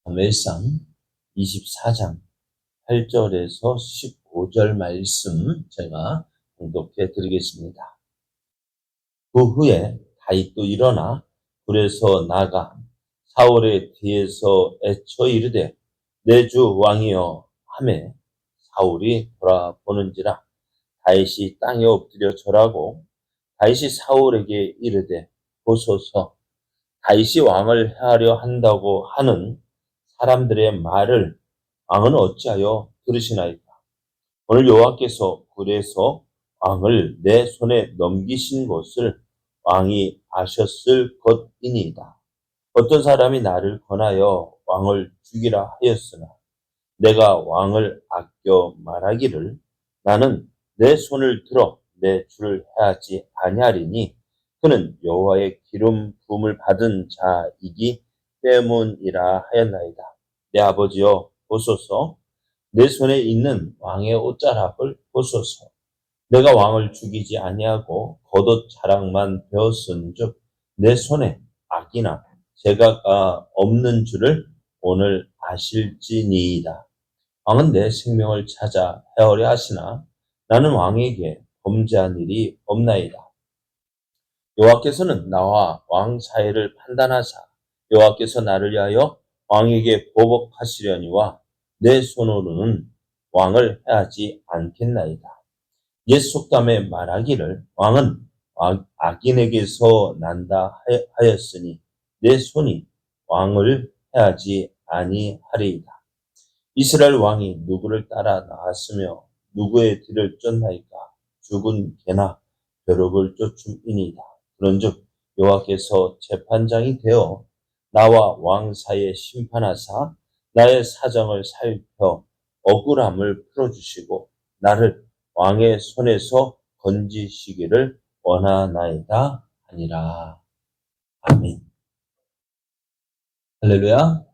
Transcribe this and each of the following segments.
사무엘상 24장 8절에서 15절 말씀 제가 봉독해 드리겠습니다. 그 후에 다윗도 일어나 굴에서 나가 사울의 뒤에서 애쳐 이르되 내 주 왕이여 하매 사울이 돌아보는지라 다윗이 땅에 엎드려 절하고 다윗이 사울에게 이르되 보소서 다윗이 왕을 해하려 한다고 하는 사람들의 말을 왕은 어찌하여 들으시나이까? 오늘 여호와께서 굴에서 왕을 내 손에 넘기신 것을 왕이 아셨을 것이니이다. 어떤 사람이 나를 권하여 왕을 죽이라 하였으나 내가 왕을 아껴 말하기를 나는 내 손을 들어 내 주를 해하지 아니하리니 그는 여호와의 기름 부음을 받은 자이기 때문이라 하였나이다. 내 아버지여 보소서 내 손에 있는 왕의 옷자락을 보소서. 내가 왕을 죽이지 아니하고 겉옷 자락만 베었은즉 내 손에 악이나 죄가 없는 줄을 오늘 아실지니이다. 왕은 내 생명을 찾아 해하려 하시나 나는 왕에게 범죄한 일이 없나이다. 여호와께서는 나와 왕 사이를 판단하사 여호와께서 나를 위하여 왕에게 보복하시려니와 내 손으로는 왕을 해하지 않겠나이다. 옛 속담에 말하기를 왕은 악인에게서 난다 하였으니 내 손이 왕을 해하지 아니하리이다. 이스라엘 왕이 누구를 따라 나왔으며 누구의 뒤를 쫓나이까? 죽은 개나 벼룩을 쫓음이니이다. 그런즉 여호와께서 재판장이 되어 나와 왕 사이에 심판하사 나의 사정을 살펴 억울함을 풀어주시고 나를 왕의 손에서 건지시기를 원하나이다 하니라. 아멘. 할렐루야.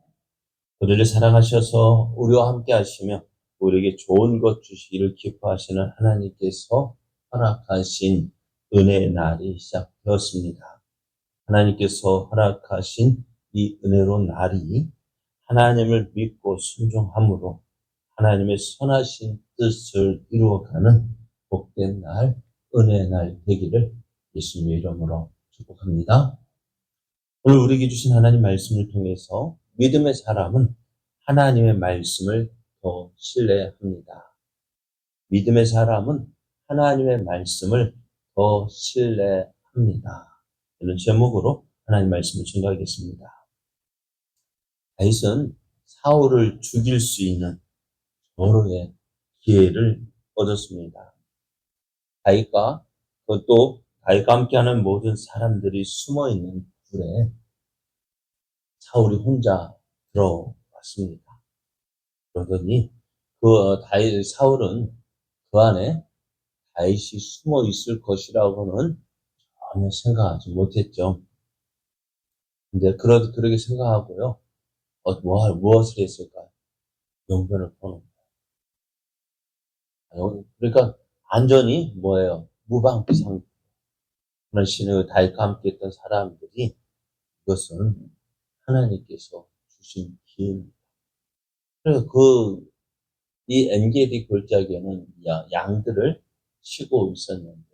우리를 사랑하셔서 우리와 함께 하시며 우리에게 좋은 것 주시기를 기뻐하시는 하나님께서 허락하신 은혜의 날이 시작되었습니다. 하나님께서 허락하신 이 은혜로운 날이 하나님을 믿고 순종함으로 하나님의 선하신 뜻을 이루어가는 복된 날, 은혜의 날 되기를 예수님의 이름으로 축복합니다. 오늘 우리에게 주신 하나님 말씀을 통해서 믿음의 사람은 하나님의 말씀을 더 신뢰합니다. 믿음의 사람은 하나님의 말씀을 더 신뢰합니다. 이런 제목으로 하나님 말씀을 증거하겠습니다. 다윗은 사울을 죽일 수 있는 여러의 기회를 얻었습니다. 다윗과 또 다윗과 함께하는 모든 사람들이 숨어있는 굴에 사울이 혼자 들어왔습니다. 그러더니 사울은 그 안에 다윗이 숨어 있을 것이라고는 전혀 생각하지 못했죠. 근데 그렇게 생각하고요. 무엇을 했을까요? 용변을 보는 거예요. 그러니까 완전히 뭐예요? 무방비상. 그런 신의 다윗과 함께 했던 사람들이 이것은 하나님께서 주신 기회입니다. 그래서 이 엔게디 골짜기에는 양들을 치고 있었는데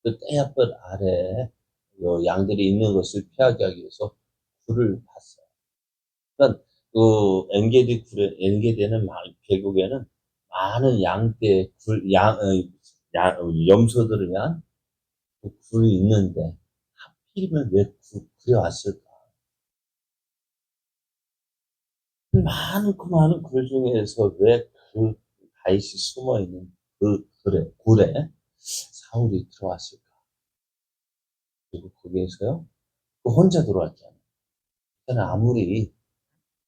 그 떼약볕 아래에 양들이 있는 것을 피하게 하기 위해서 굴을 팠어요. 그러니까 그 엔게디는 계곡에는 많은 양떼 염소들을 위한 그 굴이 있는데 하필이면 왜 굴에 왔을까? 많은 굴 중에서 왜 그 다윗이 숨어 있는 그 굴에 사울이 들어왔을까? 그리고 거기에서요, 혼자 들어왔잖아요. 그러니까 아무리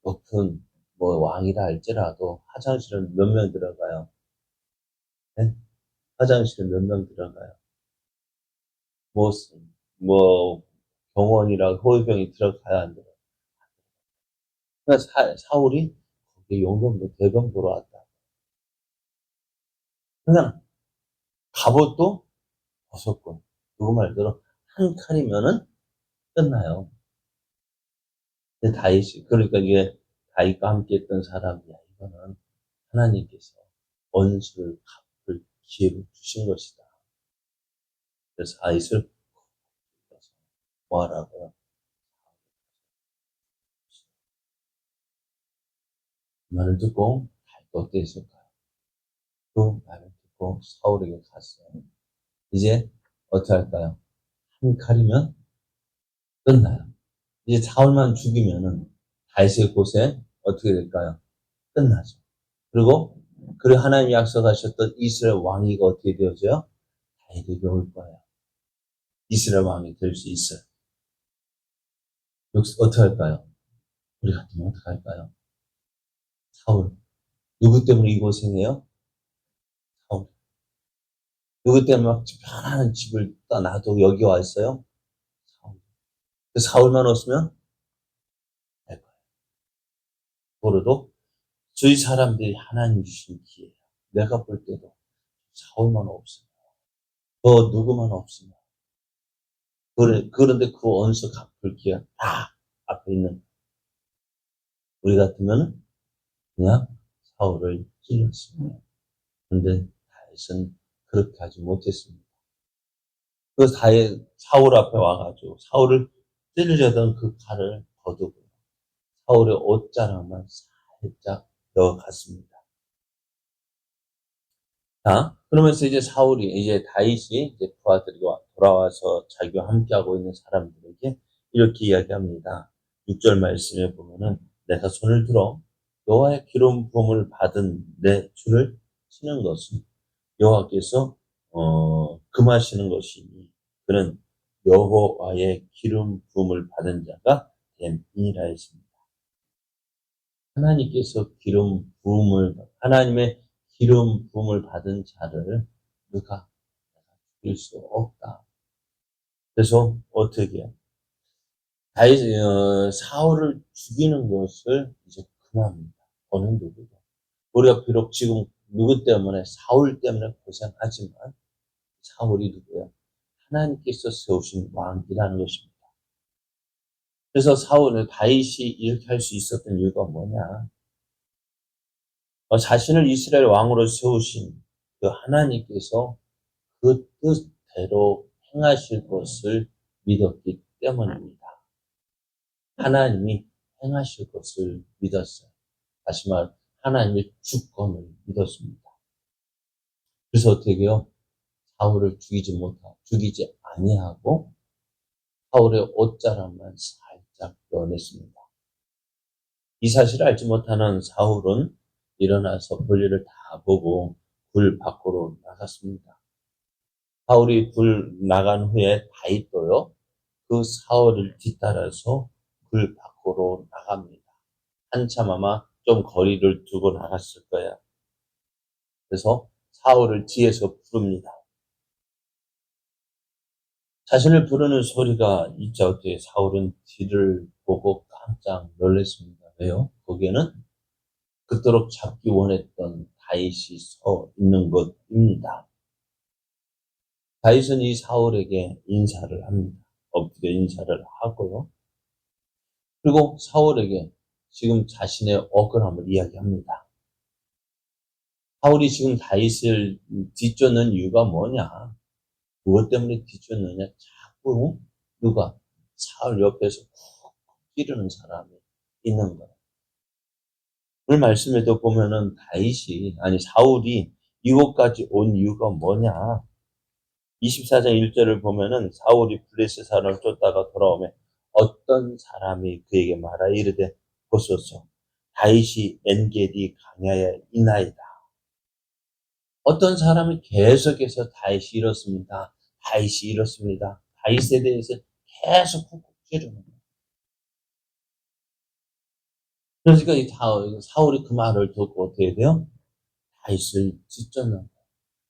높은 왕이라 할지라도 화장실은 몇 명 들어가요? 네? 화장실은 몇 명 들어가요? 뭐, 병원이라 호위병이 들어가야 안 들어가요. 그러니까 사울이 거기 용병도 대병 보러 왔다. 그냥 갑옷도 벗었고, 누구 말대로 한 칼이면은 끝나요. 근데 그러니까 이게 다윗과 함께 했던 사람이야. 이거는 하나님께서 원수를 갚을 기회를 주신 것이다. 그래서 다윗을 뭐하라고요? 그 말을 듣고 다윗이 어땠을까요? 그 말을 듣고 사울에게 갔어요. 이제 어떻게 할까요? 한 칼이면 끝나요. 이제 사울만 죽이면은 다윗의 고생 어떻게 될까요? 끝나죠. 그리고 하나님이 약속하셨던 이스라엘 왕위가 어떻게 되어져요? 다윗에게 올 거예요. 이스라엘 왕이 될 수 있어요. 여기서 어떻게 할까요? 우리 같으면 어떻게 할까요? 사울. 누구 때문에 이 고생해요? 사울. 누구 때문에 막 편안한 집을 떠나도 여기 와 있어요? 사울. 그 사울만 없으면 될 거예요. 그러도 저희 사람들이 하나님 주신 기회예요. 내가 볼 때도 사울만 없으면, 더 누구만 없으면. 그런데 그 원수 갚을 기회가 딱 앞에 있는 우리 같으면 그냥 사울을 찔렀습니다. 그런데 다윗은 그렇게 하지 못했습니다. 그 다윗 사울 앞에 와가지고 사울을 찔르려던 그 칼을 거두고 사울의 옷자락만 살짝 넣어갔습니다. 자, 그러면서 이제 사울이 이제 다윗이 이제 부하들과 돌아와서 자기와 함께하고 있는 사람들에게 이렇게 이야기합니다. 6절 말씀에 보면은 내가 손을 들어 여호와의 기름 부음을 받은 내 주를 치는 것은 여호와께서 금하시는 것이니 그는 여호와의 기름 부음을 받은 자가 됨이니라 했습니다. 하나님의 기름 부음을 받은 자를 누가 죽일 수 없다. 그래서 어떻게 해요? 사울을 죽이는 것을 이제 금합니다. 어느 누구도. 우리가 비록 지금 누구 때문에 사울 때문에 고생하지만 사울이 누구예요? 하나님께서 세우신 왕이라는 것입니다. 그래서 다윗이 이렇게 할 수 있었던 이유가 뭐냐? 자신을 이스라엘 왕으로 세우신 그 하나님께서 그 뜻대로 행하실 것을 믿었기 때문입니다. 하나님이 행하실 것을 믿었어요. 다시 말해 하나님의 주권을 믿었습니다. 그래서 어떻게 해요? 사울을 죽이지 아니하고 사울의 옷자락만 살짝 넣어냈습니다. 이 사실을 알지 못하는 사울은 일어나서 볼일을 다 보고 굴 밖으로 나갔습니다. 사울이 굴 나간 후에 다윗도요, 그 사울을 뒤따라서 굴 밖으로 나갑니다. 한참 아마 좀 거리를 두고 나갔을 거야. 그래서 사울을 뒤에서 부릅니다. 자신을 부르는 소리가 있자 때 사울은 뒤를 보고 깜짝 놀랐습니다. 왜요? 거기에는 그토록 잡기 원했던 다윗이 서 있는 것입니다. 다윗은 이 사울에게 인사를 합니다. 엎드려 인사를 하고요. 그리고 사울에게 지금 자신의 억울함을 이야기합니다. 사울이 지금 다윗을 뒤쫓는 이유가 뭐냐? 무엇 때문에 뒤쫓느냐? 자꾸 누가 사울 옆에서 콕콕 찌르는 사람이 있는 거예요. 오늘 말씀에도 보면은 사울이 이곳까지 온 이유가 뭐냐? 24장 1절을 보면은 사울이 블레셋 사람을 쫓다가 돌아오면 어떤 사람이 그에게 말하여 이르되 보소서 다윗이 엔게디 강야에 있나이다. 어떤 사람이 계속해서 다윗이 이렇습니다. 다윗이 이렇습니다. 다윗에 대해서 계속 쿡쿡 찌르는 거예요. 그러니까 이 사울이 그 말을 듣고 어떻게 돼요? 다윗을 뒤쫓는 거예요.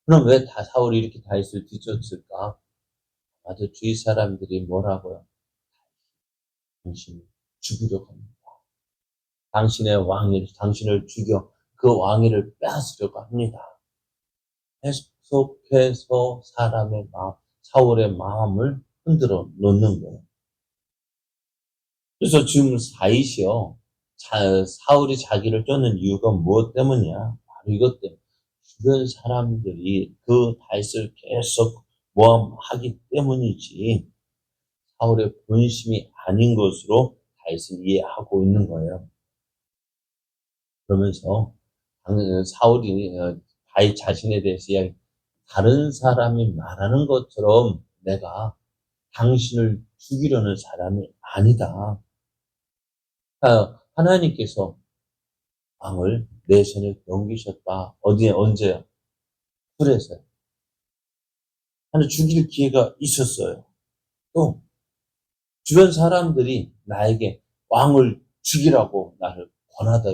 그럼 왜 사울이 이렇게 다윗을 뒤쫓을까? 아주 주위 사람들이 뭐라고요? 당신을 죽이려고 합니다. 당신을 죽여 그 왕위를 빼앗으려고 합니다. 계속해서 사울의 마음을 흔들어 놓는 거예요. 그래서 지금 다윗이요, 사울이 자기를 쫓는 이유가 무엇 때문이야? 바로 이것 때문에 주변 사람들이 그 다윗을 계속 모함하기 때문이지 사울의 본심이 아닌 것으로 다윗은 이해하고 있는 거예요. 그러면서 사울이 다윗 자신에 대해서 이야기, 다른 사람이 말하는 것처럼 내가 당신을 죽이려는 사람이 아니다. 하나님께서 왕을 내 손에 넘기셨다. 어디에, 언제요? 풀에서요. 하나 죽일 기회가 있었어요. 또 주변 사람들이 나에게 왕을 죽이라고 나를 권하다.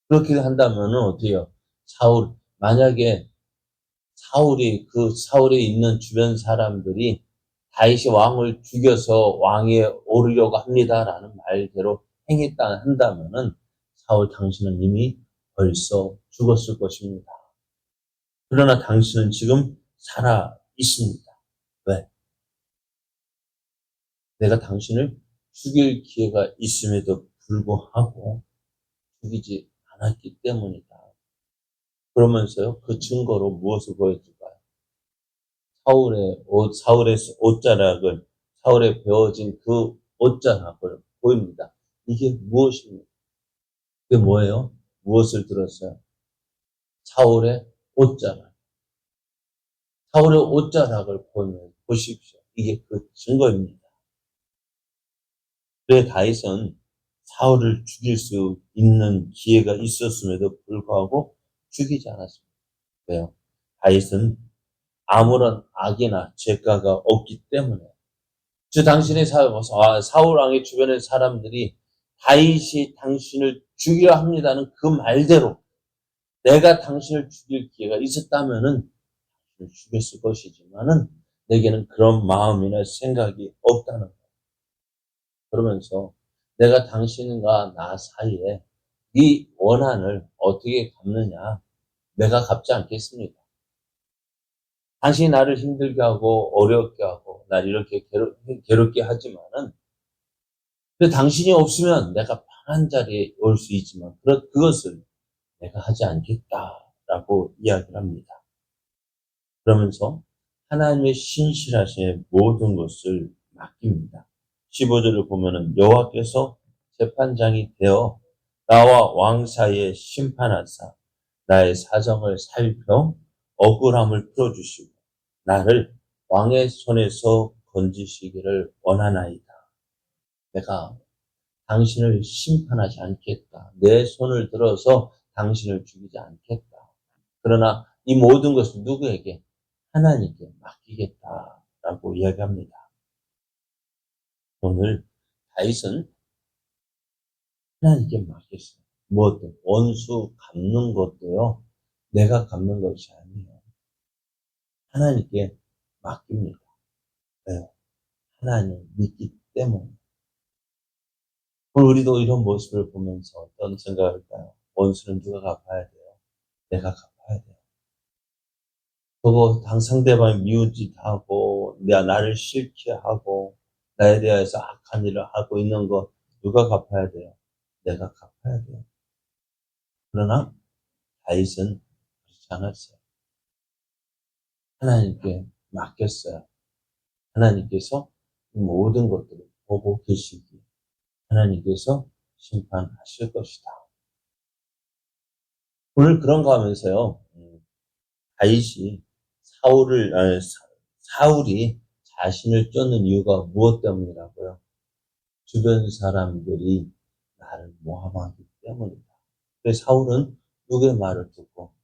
그렇게 한다면 어떻게 해요? 만약에 사울에 있는 주변 사람들이 다윗이 왕을 죽여서 왕위에 오르려고 합니다라는 말대로 행했다 한다면은 사울 당신은 이미 벌써 죽었을 것입니다. 그러나 당신은 지금 살아 있습니다. 왜? 내가 당신을 죽일 기회가 있음에도 불구하고 죽이지 않았기 때문이다. 그러면서요, 그 증거로 무엇을 보여줄까요? 사울의 옷자락을, 사울에 베어진 그 옷자락을 보입니다. 이게 무엇입니까? 그게 뭐예요? 무엇을 들었어요? 사울의 옷자락. 사울의 옷자락을 보면 보십시오. 이게 그 증거입니다. 그래 다윗은 사울을 죽일 수 있는 기회가 있었음에도 불구하고 죽이지 않았습니다. 왜요? 다윗은 아무런 악이나 죄가가 없기 때문에 주 당신의 사울 왕의 주변의 사람들이 다윗이 당신을 죽이려 합니다는 그 말대로 내가 당신을 죽일 기회가 있었다면은 죽였을 것이지만은 내게는 그런 마음이나 생각이 없다는 거예요. 그러면서 내가 당신과 나 사이에 네 원한을 어떻게 갚느냐? 내가 갚지 않겠습니다. 당신이 나를 힘들게 하고 어렵게 하고 나를 이렇게 괴롭게 하지만은 근데 당신이 없으면 내가 편한 자리에 올 수 있지만 그것을 내가 하지 않겠다라고 이야기를 합니다. 그러면서 하나님의 신실하신 모든 것을 맡깁니다. 15절을 보면은 여호와께서 재판장이 되어 나와 왕 사이에 심판하사 나의 사정을 살펴 억울함을 풀어주시고 나를 왕의 손에서 건지시기를 원하나이다. 내가 당신을 심판하지 않겠다. 내 손을 들어서 당신을 죽이지 않겠다. 그러나 이 모든 것을 누구에게? 하나님께 맡기겠다라고 이야기합니다. 오늘 다윗은 하나님께 맡겼어요. 무엇도 원수 갚는 것도요. 내가 갚는 것이 아니에요. 하나님께 맡깁니다. 왜요? 하나님 믿기 때문에. 우리도 이런 모습을 보면서 어떤 생각을 할까요? 원수는 누가 갚아야 돼요? 내가 갚아야 돼요. 상대방이 미운 짓 하고, 나를 싫게 하고, 나에 대해서 악한 일을 하고 있는 거 누가 갚아야 돼요? 내가 갚아야 돼요. 그러나 다윗은 그렇지 않았어요. 하나님께 맡겼어요. 하나님께서 모든 것들을 보고 계시기 하나님께서 심판하실 것이다. 오늘 그런가 하면서요. 다윗이 사울이 자신을 쫓는 이유가 무엇 때문이라고요? 주변 사람들이 나를 모함하기 때문이다. 그래서 사울은 누구의 말을 듣고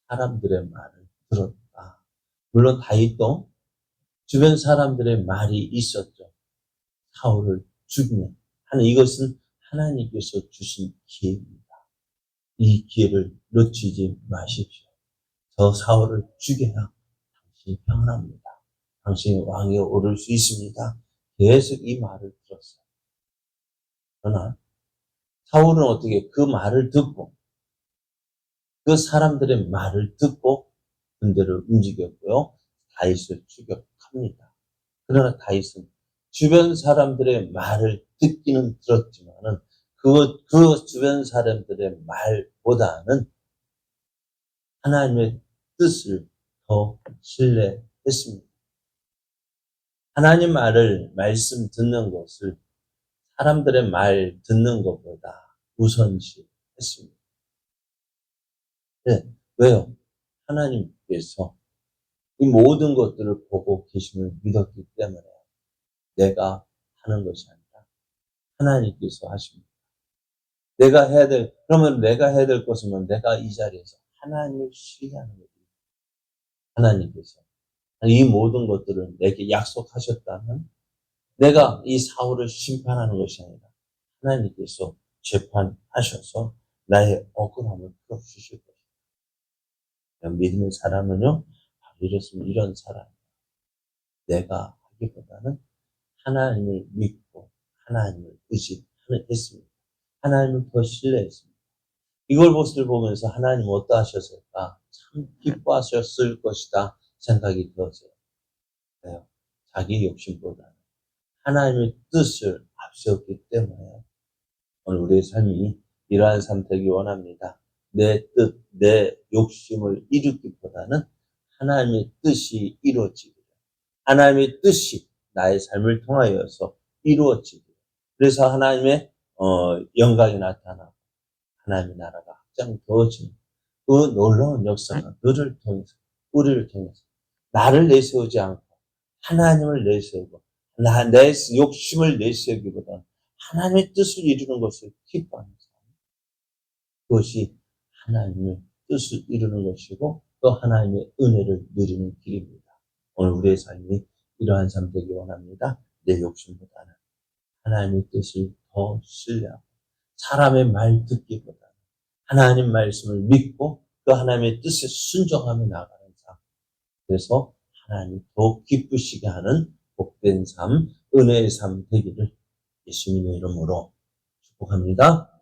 사람들의 말을 들었다. 물론 다윗도 주변 사람들의 말이 있었죠. 사울을 죽이면 하는 이것은 하나님께서 주신 기회입니다. 이 기회를 놓치지 마십시오. 저 사울을 죽여야 당신이 평안합니다. 당신이 왕위에 오를 수 있습니다. 계속 이 말을 들었어요. 그러나 사울은 어떻게 그 말을 듣고 그 사람들의 말을 듣고 군대를 움직였고요. 다윗을 추격합니다. 그러나 다윗은 주변 사람들의 말을 듣기는 들었지만은 그 주변 사람들의 말보다는 하나님의 뜻을 더 신뢰했습니다. 하나님 말씀 듣는 것을 사람들의 말 듣는 것보다 우선시했습니다. 네, 왜요? 하나님께서 이 모든 것들을 보고 계심을 믿었기 때문에 내가 하는 것이 아니라 하나님께서 하십니다. 그러면 내가 해야 될 것은 내가 이 자리에서 하나님을 신뢰하는 거예요. 하나님께서 이 모든 것들을 내게 약속하셨다면 내가 이 사울을 심판하는 것이 아니라 하나님께서 재판하셔서 나의 억울함을 풀어주실 것입니다. 믿음의 사람은요, 이렇습니다. 이런 사람. 내가 하기보다는 하나님을 믿고 하나님을 의지했습니다. 하나님을 더 신뢰했습니다. 이걸 보면서 하나님 어떠하셨을까? 참 기뻐하셨을 것이다 생각이 들었어요. 네. 자기 욕심보다는 하나님의 뜻을 앞세웠기 때문에 오늘 우리의 삶이 이러한 삶 되기 원합니다. 내 뜻, 내 욕심을 이루기보다는 하나님의 뜻이 이루어지기를. 하나님의 뜻이 나의 삶을 통하여서 이루어지기를. 그래서 하나님의 영광이 나타나고 하나님의 나라가 확장되어지는 그 놀라운 역사가 너를 통해서, 우리를 통해서 나를 내세우지 않고 하나님을 내세우고 내 욕심을 내세우기보다는 하나님의 뜻을 이루는 것을 기뻐하는 삶. 그것이 하나님의 뜻을 이루는 것이고 또 하나님의 은혜를 누리는 길입니다. 오늘 우리의 삶이 이러한 삶 되기 원합니다. 내 욕심보다는 하나님의 뜻을 더 신뢰하고 사람의 말 듣기보다는 하나님 말씀을 믿고 그 하나님의 뜻에 순종하며 나가는 삶. 그래서 하나님이 더 기쁘시게 하는 복된 삶, 은혜의 삶 되기를 예수님의 이름으로 축복합니다.